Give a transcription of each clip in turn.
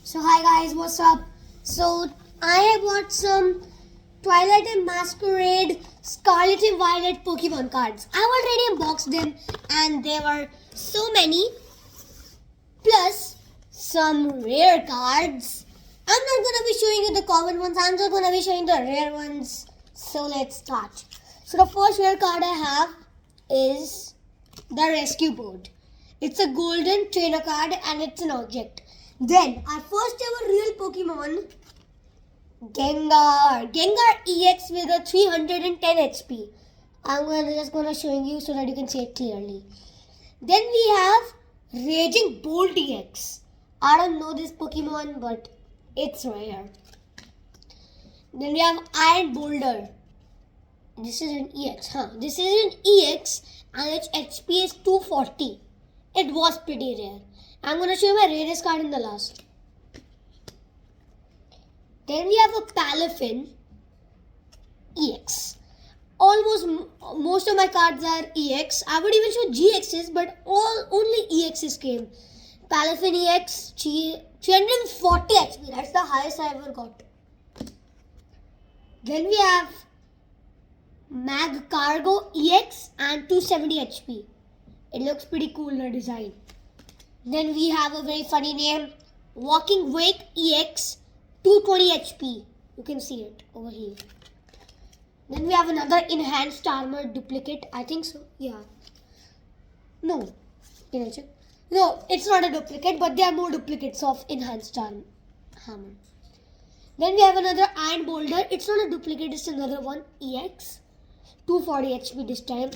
So hi guys, what's up? So I have bought some Twilight and Masquerade Scarlet and Violet Pokemon cards. I've already unboxed them and there were so many. Plus some rare cards. I'm not gonna be showing you the common ones, I'm just gonna be showing the rare ones. So let's start. So the first rare card I have is the Rescue Board. It's a golden trainer card and it's an object. Then our first ever real Pokemon, Gengar. Gengar EX with a 310 HP. I'm just gonna show you so that you can see it clearly. Then we have Raging Bolt EX. I don't know this Pokemon, but it's rare. Then we have Iron Boulder. This is an EX, This is an EX and its HP is 240. It was pretty rare. I'm going to show you my rarest card in the last. Then we have a Palafin EX. Most of my cards are EX. I would even show GXs, but only EXs came. Palafin EX, 340 HP. That's the highest I ever got. Then we have Mag Cargo EX and 270 HP. It looks pretty cool in the design. Then we have a very funny name, Walking Wake EX, 220 HP. You can see it over here. Then we have another Enhanced Armor duplicate. I think so. Yeah. No. Can I check? No, it's not a duplicate, but there are more duplicates of Enhanced Armor. Then we have another Iron Boulder. It's not a duplicate, it's another one. EX, 240 HP this time.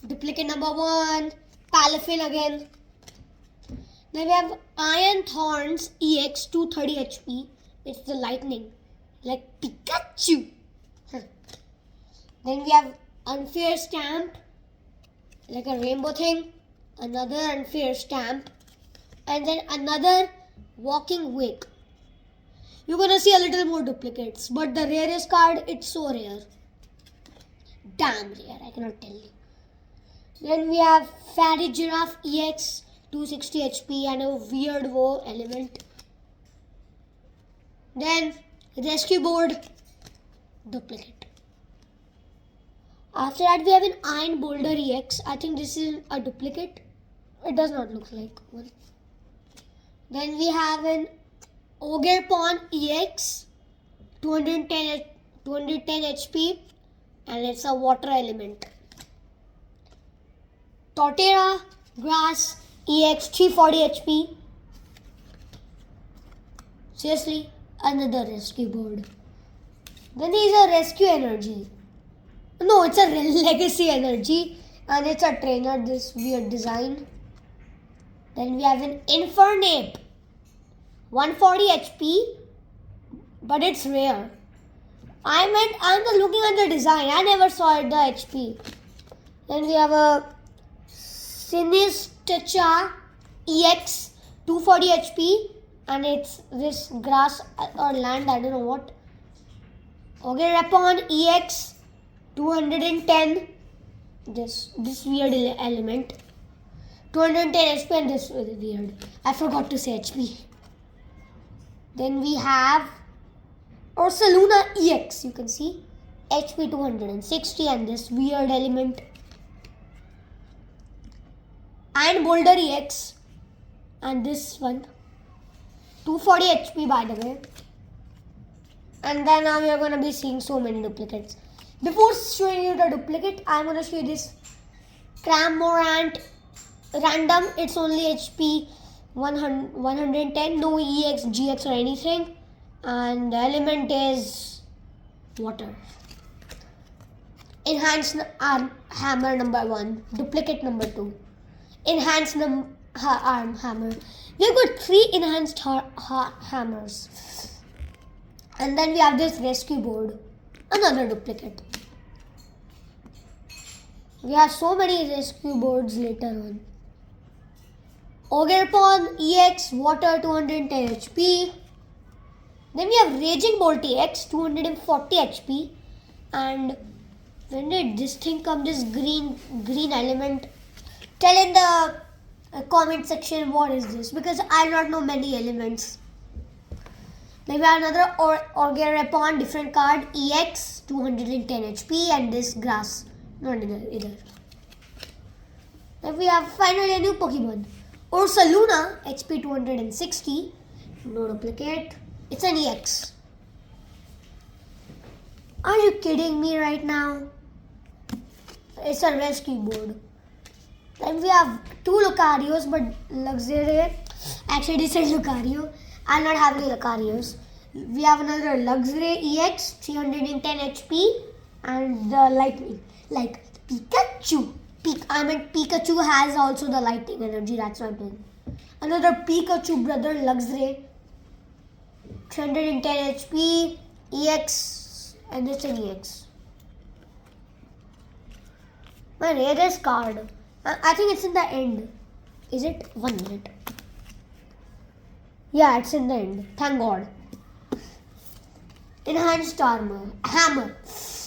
Duplicate number 1. Palafin again. Then we have Iron Thorns EX 230 HP. It's the lightning, like Pikachu. Then we have Unfair Stamp, like a rainbow thing. Another Unfair Stamp, and then another Walking Wake. You're gonna see a little more duplicates, but the rarest card, it's so rare. Damn rare, I cannot tell you. Then we have Fairy Giraffe EX, 260 HP and a weird woe element. Then Rescue Board, duplicate. After that we have an Iron Boulder EX. I think this is a duplicate. It does not look like one. Then we have an Ogerpon EX, 210 HP and it's a water element. Torterra Grass EX 340 HP. Seriously, another Rescue Board. Then there is a Rescue Energy. No, it's a Legacy Energy and it's a trainer, this weird design. Then we have an Infernape, 140 HP, but it's rare. I'm just looking at the design. I never saw it, the HP. Then we have a Sinistracha EX 240 HP and it's this grass or land, I don't know what. Ogerpon EX 210, this weird element. 210 HP and this is weird. I forgot to say HP. Then we have Ursaluna EX, you can see. HP 260 and this weird element. Iron Boulder EX and this one 240 HP by the way. And then now we are going to be seeing so many duplicates. Before showing you the duplicate, I'm going to show you this Cramorant random. It's only HP 110, no EX, GX or anything, and the element is water. Enhanced Arm Hammer number 1, duplicate number 2. Enhanced Arm Hammer. We've got 3 enhanced hammers. And then we have this Rescue Board, another duplicate. We have so many Rescue Boards later on. Ogerpon EX, water 210 HP. Then we have Raging Bolt EX, 240 HP. And when did this thing come, this green element? Tell in the comment section what is this, because I do not know many elements. Then we have another Orgarepon different card, EX 210 HP, and this grass. Not either. Then we have finally a new Pokemon, Ursaluna, HP 260. No duplicate. It's an EX. Are you kidding me right now? It's a rescue board. Then we have two Lucarios, but Luxray. Actually, this is Lucario. I'm not having Lucarios. We have another Luxray EX, 310 HP, and the lightning. Like Pikachu. Pikachu has also the lightning energy, that's why I'm playing. Another Pikachu brother, Luxray, 310 HP, EX, and it's an EX. My rarest card. I think it's in the end. Is it? 1 minute. Yeah, it's in the end. Thank God. Enhanced armor. Hammer.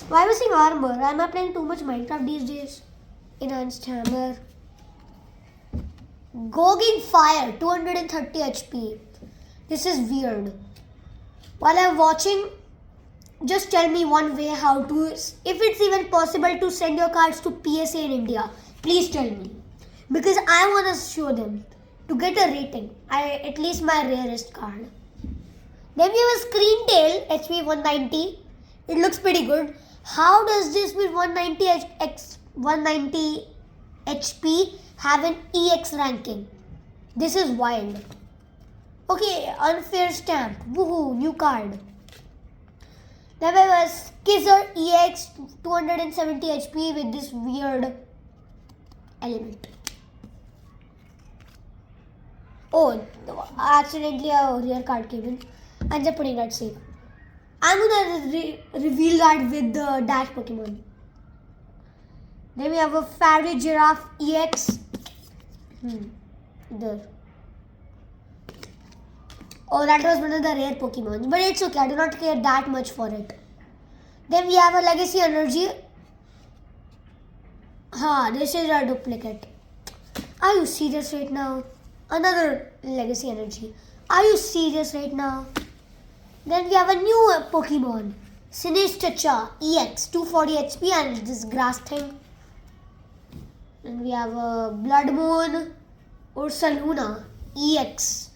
Why am I saying armor? Am I playing too much Minecraft these days? Enhanced hammer. Gogging fire. 230 HP. This is weird. While I'm watching, just tell me one way how to, if it's even possible to send your cards to PSA in India. Please tell me. Because I want to show them. To get a rating. At least my rarest card. Then we have a Screen Tail, HP 190. It looks pretty good. How does this with 190 HP have an EX ranking? This is wild. Okay, unfair stamp. Woohoo, new card. Then we have a Skizzer EX 270 HP with this weird element. Oh, accidentally a rare card came in. I'm just putting that safe. I'm gonna reveal that with the Dash Pokemon. Then we have a Fairy Giraffe EX. There. Oh, that was one of the rare Pokemon. But it's okay, I do not care that much for it. Then we have a Legacy Energy. This is a duplicate. Are you serious right now? Another Legacy Energy. Are you serious right now? Then we have a new Pokemon, Sinistracha EX 240 HP, and this grass thing. Then we have a Blood Moon Ursaluna EX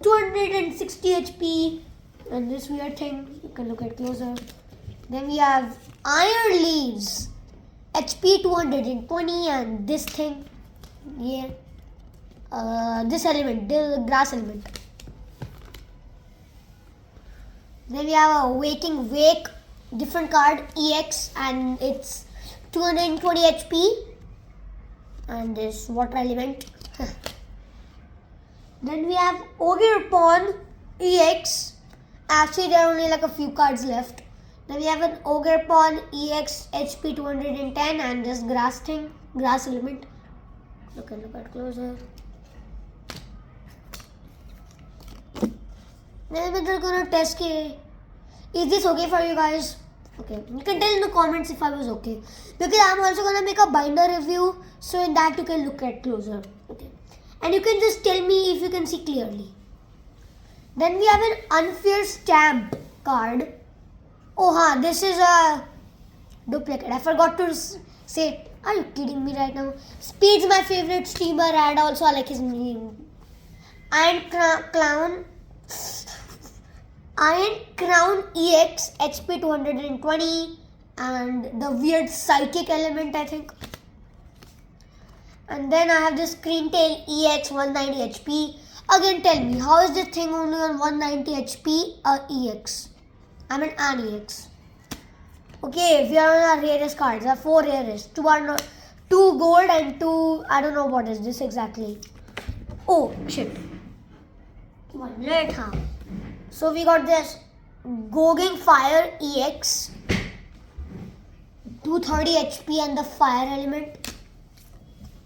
260 HP, and this weird thing. You can look at closer. Then we have Iron Leaves HP 220, and this thing. Yeah. This element, the grass element. Then we have a Waking Wake, different card, EX, and it's 220 HP. And this water element. Then we have Ogerpon EX. Actually, there are only like a few cards left. Then we have an Ogerpon EX HP 210 and this grass thing, grass element. Look at closer. Then we're gonna test it. Is this okay for you guys? Okay, you can tell in the comments if I was okay. Because I'm also gonna make a binder review, so in that you can look at closer. Okay, and you can just tell me if you can see clearly. Then we have an Unfair Stamp card. Oh, this is a duplicate. I forgot to say it. Are you kidding me right now? Speed's my favorite streamer, and also I like his name. Iron Crown EX HP 220 and the weird psychic element, I think. And then I have this Screen Tail EX 190 HP. Again, tell me, how is this thing only on 190 HP EX? I mean an EX. Okay, we are on our rarest cards. There are 4 rarest. 2 gold and 2, I don't know what is this exactly. Oh, shit. 1 minute, huh? So we got this Gogging Fire EX 230 HP and the fire element.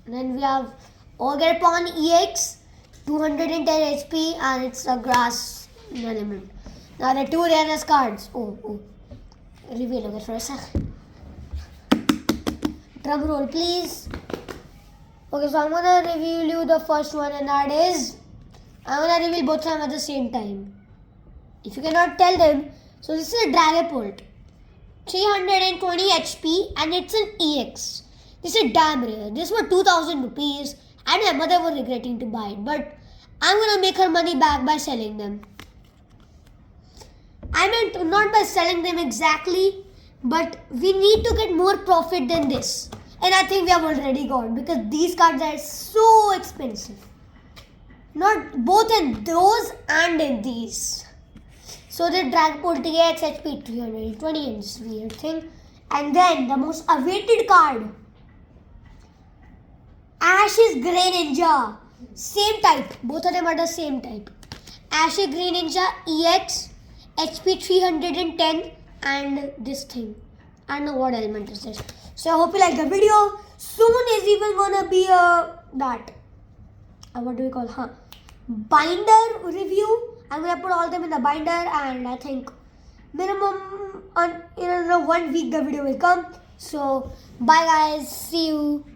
Then we have Ogerpon EX 210 HP and it's a grass element. Now the 2 rarest cards. Oh. Reveal it for a second. Drum roll please. Okay, so I'm gonna reveal you the first one, and that is I'm gonna reveal both of them at the same time. If you cannot tell them, so this is a Dragapult, 320 HP, and it's an EX. This is damn rare. This was 2000 rupees, and my mother was regretting to buy it, but I'm gonna make her money back by selling them. I meant not by selling them exactly, but we need to get more profit than this. And I think we have already got, because these cards are so expensive. Not both in those and in these. So the Dragapult TX HP 320 and this weird thing. And then the most awaited card, Ash's Grey Ninja. Same type. Both of them are the same type. Ash's Grey Ninja EX HP 310 and this thing. I don't know what element is this. So I hope you like the video. Soon is even gonna be what do we call? Binder review. I'm gonna put all of them in the binder, and I think minimum in 1 week the video will come. So bye guys. See you.